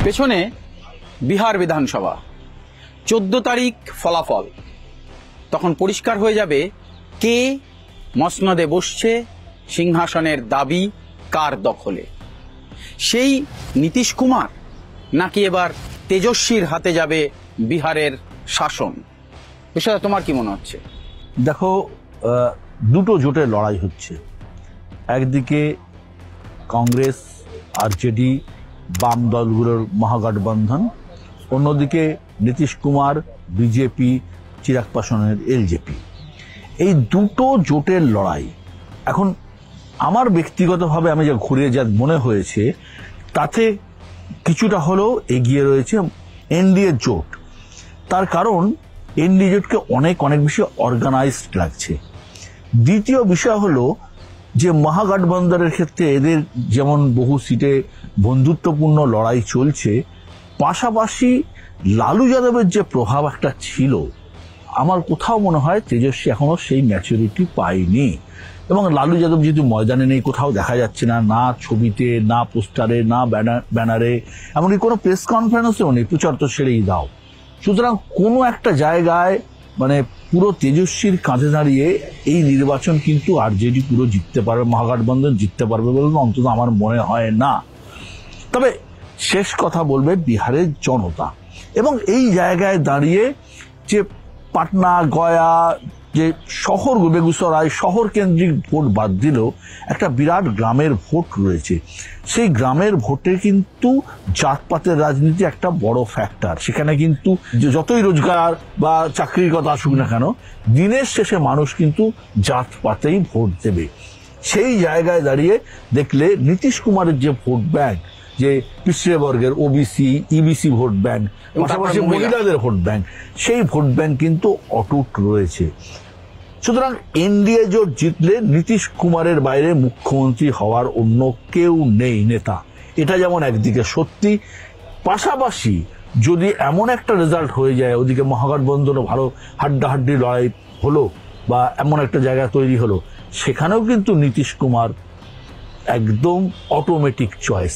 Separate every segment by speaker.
Speaker 1: পেছনে বিহার বিধানসভা 14 তারিখ ফলাফল, তখন পরিষ্কার হয়ে যাবে কে মসনদে বসছে, সিংহাসনের দাবি কার দখলে। সেই নীতিশ কুমার নাকি এবার তেজস্বীর হাতে যাবে বিহারের শাসন? বিষয়টা তোমার কি মনে হচ্ছে?
Speaker 2: দেখো, দুটো জোটের লড়াই হচ্ছে। একদিকে কংগ্রেস, আরজেডি, বাম দলগুলোর মহাগঠবন্ধন, অন্যদিকে নীতিশ কুমার, বিজেপি, চিরাগ পাসওয়ানের এলজেপি। এই দুটো জোটের লড়াই এখন আমার ব্যক্তিগতভাবে আমি যা ঘুরে যা মনে হয়েছে তাতে কিছুটা হলেও এগিয়ে রয়েছে এনডিএ জোট। তার কারণ এনডিএ জোটকে অনেক বেশি অর্গানাইজড লাগছে। দ্বিতীয় বিষয় হলো যে মহাগঠবন্ধনের ক্ষেত্রে এদের যেমন বহু সিটে বন্ধুত্বপূর্ণ লড়াই চলছে, পাশাপাশি লালু যাদবের যে প্রভাব একটা ছিল, আমার কোথাও মনে হয় তেজস্বী এখনো সেই ম্যাচুরিটি পায়নি। এবং লালু যাদব যেহেতু ময়দানে নেই, কোথাও দেখা যাচ্ছে না, না ছবিতে, না পোস্টারে, না ব্যানারে, এমনকি কোনো প্রেস কনফারেন্সেও নেই, প্রচার তো সেরেই দাও। সুতরাং কোনো একটা জায়গায় মানে পুরো তেজস্বীর কাঁধে দাঁড়িয়ে এই নির্বাচন কিন্তু আরজেডি পুরো জিততে পারবে, মহাগঠবন্ধন জিততে পারবে বলে অন্তত আমার মনে হয় না। তবে শেষ কথা বলবে বিহারের জনতা। এবং এই জায়গায় দাঁড়িয়ে যে পাটনা, গয়া, যে শহর বেগুসরাই শহর কেন্দ্রিক ভোট বাদ দিলেও একটা বিরাট গ্রামের ভোট রয়েছে। সেই গ্রামের ভোটে কিন্তু জাতপাতের রাজনীতি একটা বড় ফ্যাক্টর। সেখানে কিন্তু যতই রোজগার বা চাকরির কথা আসুক না কেন, দিনের শেষে মানুষ কিন্তু জাতপাতেই ভোট দেবে। সেই জায়গায় দাঁড়িয়ে দেখলে নীতিশ কুমারের যে ভোট ব্যাংক, যে পিছিয়ে বর্গের ওবিসি, ইবিসি ভোট ব্যাংক, পাশাপাশি মহিলাদের ভোট ব্যাংক, সেই ভোট ব্যাংক কিন্তু অটুট রয়েছে। সুতরাং এনডিএ জোট জিতলে নীতিশ কুমারের বাইরে মুখ্যমন্ত্রী হওয়ার অন্য কেউ নেই নেতা। এটা যেমন একদিকে সত্যি, পাশাপাশি যদি এমন একটা রেজাল্ট হয়ে যায়, ওদিকে মহাগঠবন্ধনও ভালো হাড্ডাহাড্ডি লড়াই হলো বা এমন একটা জায়গা তৈরি হলো, সেখানেও কিন্তু নীতিশ কুমার একদম অটোমেটিক চয়েস।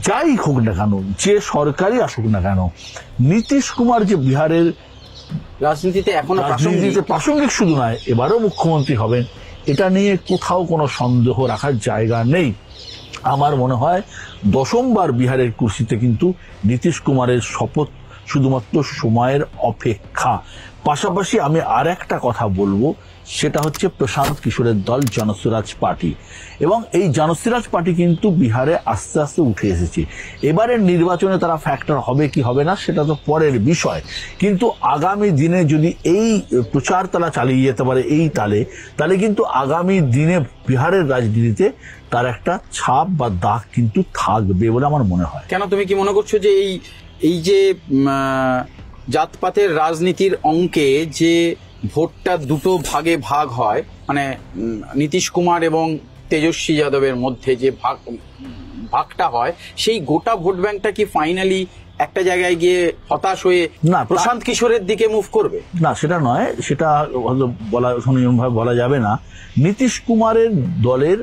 Speaker 2: যাই হোক না কেন, যে সরকারই আসুক না কেন, নীতিশ কুমার যে বিহারের
Speaker 1: রাজনীতিতে এখনো
Speaker 2: প্রাসঙ্গিক শুধু নয়, এবারও মুখ্যমন্ত্রী হবেন, এটা নিয়ে কোথাও কোনো সন্দেহ রাখার জায়গা নেই। আমার মনে হয় 10বার বিহারের কুর্সিতে কিন্তু নীতিশ কুমারের শপথ শুধুমাত্র সময়ের অপেক্ষা। পাশাপাশি আমি আর একটা কথা বলবো, সেটা হচ্ছে প্রশান্ত কিশোরের দল জনসুরাজ পার্টি। এবং এই জনসুরাজ পার্টি কিন্তু বিহারে আস্তে আস্তে উঠে এসেছে। এবারের নির্বাচনে তারা ফ্যাক্টর হবে কি হবে না সেটা তো পরের বিষয়, কিন্তু আগামী দিনে যদি এই প্রচার তারা চালিয়ে যেতে পারে এই তাহলে কিন্তু আগামী দিনে বিহারের রাজনীতিতে তার একটা ছাপ বা দাগ কিন্তু থাকবে বলে আমার মনে হয়।
Speaker 1: কেন, তুমি কি মনে করছো যে এই যে জাতপাতের রাজনীতির অঙ্কে যে ভোটটা দুটো ভাগে ভাগ হয়, মানে নীতিশ কুমার এবং তেজস্বী যাদবের মধ্যে যে ভাগটা হয়, সেই গোটা ভোট ব্যাংকটা কি ফাইনালি একটা জায়গায় গিয়ে হতাশ হয়ে না প্রশান্ত কিশোরের দিকে মুভ করবে? না,
Speaker 2: সেটা নয়, সেটা নিয়মভাবে বলা যাবে না। নীতিশ কুমারের দলের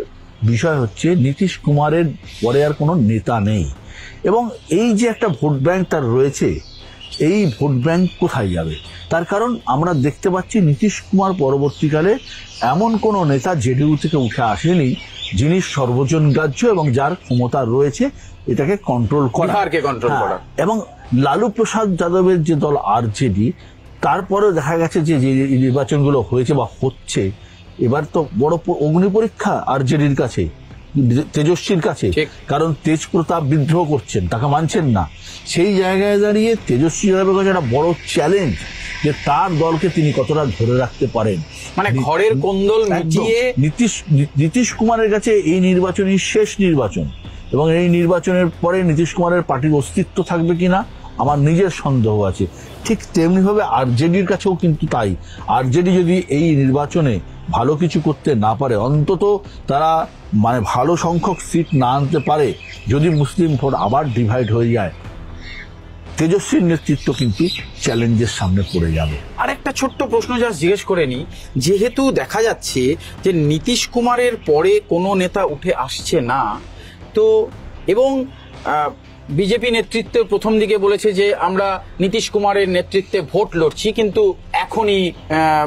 Speaker 2: বিষয় হচ্ছে নীতিশ কুমারের পরে আর কোনো নেতা নেই, এবং এই যে একটা ভোট ব্যাংক তার রয়েছে, এই ভোট ব্যাংক কোথায় যাবে? তার কারণ আমরা দেখতে পাচ্ছি নীতিশ কুমার পরবর্তীকালে এমন কোন নেতা জেডিইউ থেকে উঠে আসেনি যিনি সর্বজনগ্রাহ্য এবং যার ক্ষমতা রয়েছে এটাকে কন্ট্রোল করা। এবং লালু প্রসাদ যাদবের যে দল আরজেডি, তারপরেও দেখা গেছে যে নির্বাচনগুলো হয়েছে বা হচ্ছে, এবার তো বড় অগ্নি পরীক্ষা আরজেডির কাছে, তেজস্বীর কাছে। কারণ তেজ প্রতাপ বিদ্রোহ করছেন, তাকে মানছেন না। সেই জায়গায় দাঁড়িয়ে তেজস্বী যাদবের কাছে একটা বড় চ্যালেঞ্জ যে তার দলকে তিনি কতটা ধরে রাখতে পারেন।
Speaker 1: মানে ঘরের কোন্দল মিটিয়ে
Speaker 2: নীতিশ কুমারের কাছে এই নির্বাচনই শেষ নির্বাচন, এবং এই নির্বাচনের পরে নীতিশ কুমারের পার্টির অস্তিত্ব থাকবে কিনা আমার নিজের সন্দেহ আছে। ঠিক তেমনি ভাবে আরজেডির কাছেও কিন্তু তাই। আরজেডি যদি এই নির্বাচনে ভালো কিছু করতে না পারে, অন্তত তারা মানে ভালো সংখ্যক সিট না আনতে পারে, যদি মুসলিম ভোট আবার ডিভাইড হয়ে যায়, তেজস্বীর নেতৃত্ব কিন্তু চ্যালেঞ্জের সামনে পড়ে যাবে।
Speaker 1: আর একটা ছোট্ট প্রশ্ন যা জিজ্ঞেস করে নি, যেহেতু দেখা যাচ্ছে যে নীতিশ কুমারের পরে কোনো নেতা উঠে আসছে না, তো এবং বিজেপি নেতৃত্ব প্রথম দিকে বলেছে যে আমরা নীতিশ কুমারের নেতৃত্বে ভোট লড়ছি, কিন্তু এখনই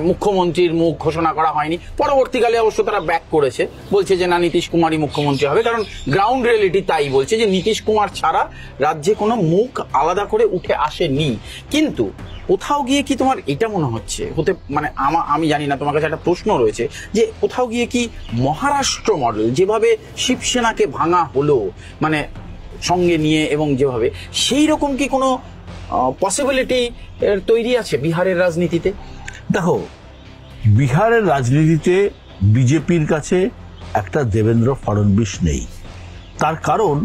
Speaker 1: মুখ্যমন্ত্রীর মুখ ঘোষণা করা হয়নি। পরবর্তীকালে অবশ্য তারা ব্যাক করেছে, বলছে যে না, নীতিশ কুমারই মুখ্যমন্ত্রী হবে, কারণ গ্রাউন্ড রিয়েলিটি তাই বলছে যে নীতিশ কুমার ছাড়া রাজ্যে কোনো মুখ আলাদা করে উঠে আসেনি। কিন্তু কোথাও গিয়ে কি তোমার এটা মনে হচ্ছে হতে, মানে আমি জানি না, তোমার কাছে একটা প্রশ্ন রয়েছে যে কোথাও গিয়ে কি মহারাষ্ট্র মডেল যেভাবে শিবসেনাকে ভাঙা হলো, মানে সঙ্গে নিয়ে, এবং যেভাবে সেই রকম কি কোনো পসিবিলিটি তৈরি আছে বিহারের রাজনীতিতে?
Speaker 2: দেখো, বিহারের রাজনীতিতে বিজেপির কাছে একটা দেবেন্দ্র ফডনবিস নেই। তার কারণ,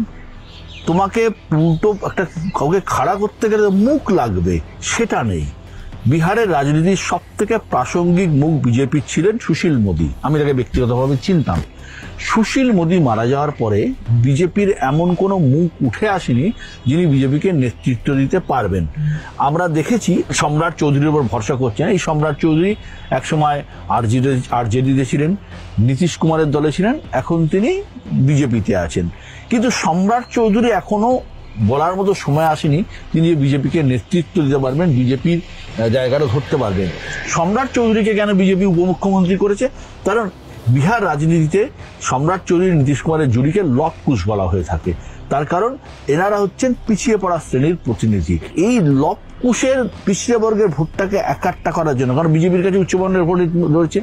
Speaker 2: তোমাকে উল্টো একটা কাউকে খাড়া করতে গেলে মুখ লাগবে, সেটা নেই। বিহারের রাজনীতির সব থেকে প্রাসঙ্গিক মুখ বিজেপির ছিলেন সুশীল মোদী। আমি তাকে ব্যক্তিগতভাবে চিনতাম। সুশীল মোদী মারা যাওয়ার পরে বিজেপির এমন কোনো মুখ উঠে আসেনি যিনি বিজেপিকে নেতৃত্ব দিতে পারবেন। আমরা দেখেছি সম্রাট চৌধুরীর উপর ভরসা করছেন। এই সম্রাট চৌধুরী একসময় আরজেডিতে ছিলেন, নীতিশ কুমারের দলে ছিলেন, এখন তিনি বিজেপিতে আছেন। কিন্তু সম্রাট চৌধুরী এখনো বলার মতো সময় আসেনি তিনি বিজেপিকে নেতৃত্ব দিতে পারবেন, বিজেপির জায়গাটা ধরতে পারবেন। সম্রাট চৌধুরীকে কেন বিজেপি উপমুখ্যমন্ত্রী করেছে? কারণ বিহার রাজনীতিতে সম্রাট চৌধুরী নীতিশ কুমারের জুড়িকে লব কুশ বলা হয়ে থাকে। তার কারণ এনারা হচ্ছেন পিছিয়ে পড়া শ্রেণীর প্রতিনিধি। এই লব কুশের পিছিয়ে বর্গের ভোটটাকে একাট্টা করার জন্য, কারণ বিজেপির কাছে উচ্চবর্ণের ভোট রয়েছে,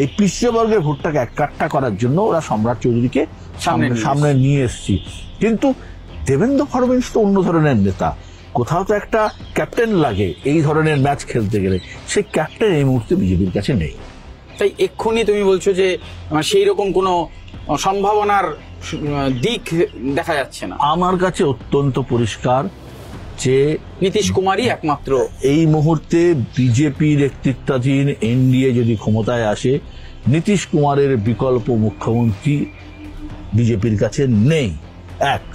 Speaker 2: এই পিছিয়ে বর্গের ভোটটাকে একাট্টা করার জন্য ওরা সম্রাট চৌধুরীকে সামনে নিয়ে এসেছি। কিন্তু দেবেন্দ্র ফডনবিস তো অন্য ধরনের নেতা। কোথাও তো একটা ক্যাপ্টেন লাগে এই ধরনের ম্যাচ খেলতে গেলে, সেই ক্যাপ্টেন এই মুহূর্তে বিজেপির কাছে নেই।
Speaker 1: তাই এক্ষুনি তুমি বলছো যে সেই রকম কোনো সম্ভাবনার দিক দেখা যাচ্ছে না।
Speaker 2: আমার কাছে অত্যন্ত পরিষ্কার যে
Speaker 1: নীতিশ কুমারই একমাত্র
Speaker 2: এই মুহূর্তে বিজেপি নেতৃত্বাধীন এনডিএ যদি ক্ষমতায় আসে, নীতিশ কুমারের বিকল্প মুখ্যমন্ত্রী বিজেপির কাছে নেই। এক।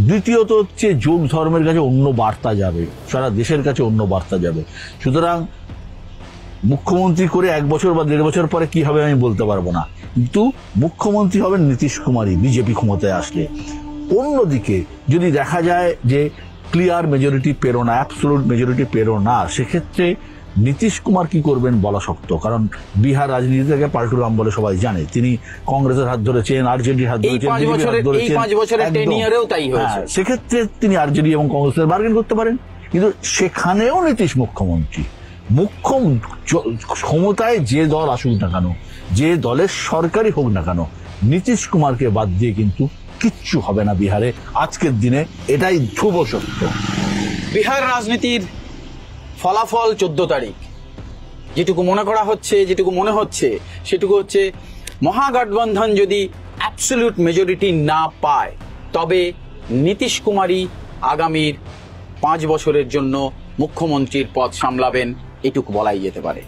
Speaker 2: দ্বিতীয়ত হচ্ছে যোগ ধর্মের কাছে অন্য বার্তা যাবে, সারা দেশের কাছে অন্য বার্তা যাবে। সুতরাং মুখ্যমন্ত্রী করে 1 বছর বা 1.5 বছর পরে কি হবে আমি বলতে পারবো না, কিন্তু মুখ্যমন্ত্রী হবেন নীতিশ কুমারই বিজেপি ক্ষমতায় আসলে। অন্যদিকে যদি দেখা যায় যে ক্লিয়ার মেজরিটি পেরো না, অ্যাবসোলুট মেজরিটি পেরো না, সেক্ষেত্রে নীতিশ কুমার কি করবেন বলা শক্ত। কারণ বিহার রাজনীতি থেকে পাল্টুরাম বলে সবাই জানে, তিনি কংগ্রেসের হাত ধরেছেন, আরজেডির হাত ধরেছেন, সেক্ষেত্রে তিনি আরজেডি এবং কংগ্রেসের বার্গেন করতে পারেন। কিন্তু সেখানেও নীতিশ মুখ্যমন্ত্রী, ক্ষমতায় যে দল আসুক না কেন, যে দলের সরকারই হোক না কেন, নীতিশ কুমারকে বাদ দিয়ে কিন্তু কিচ্ছু হবে না বিহারে আজকের দিনে, এটাই ধ্রুব সত্য।
Speaker 1: বিহার রাজনীতির ফলাফল 14 তারিখ। যেটুকু মনে করা হচ্ছে, যেটুকু মনে হচ্ছে, সেটুকু হচ্ছে মহাগঠবন্ধন যদি অ্যাবসলিউট মেজরিটি না পায়, তবে নীতিশ কুমারই আগামীর 5 বছরের জন্য মুখ্যমন্ত্রীর পদ সামলাবেন, এটুকু বলাই যেতে পারে।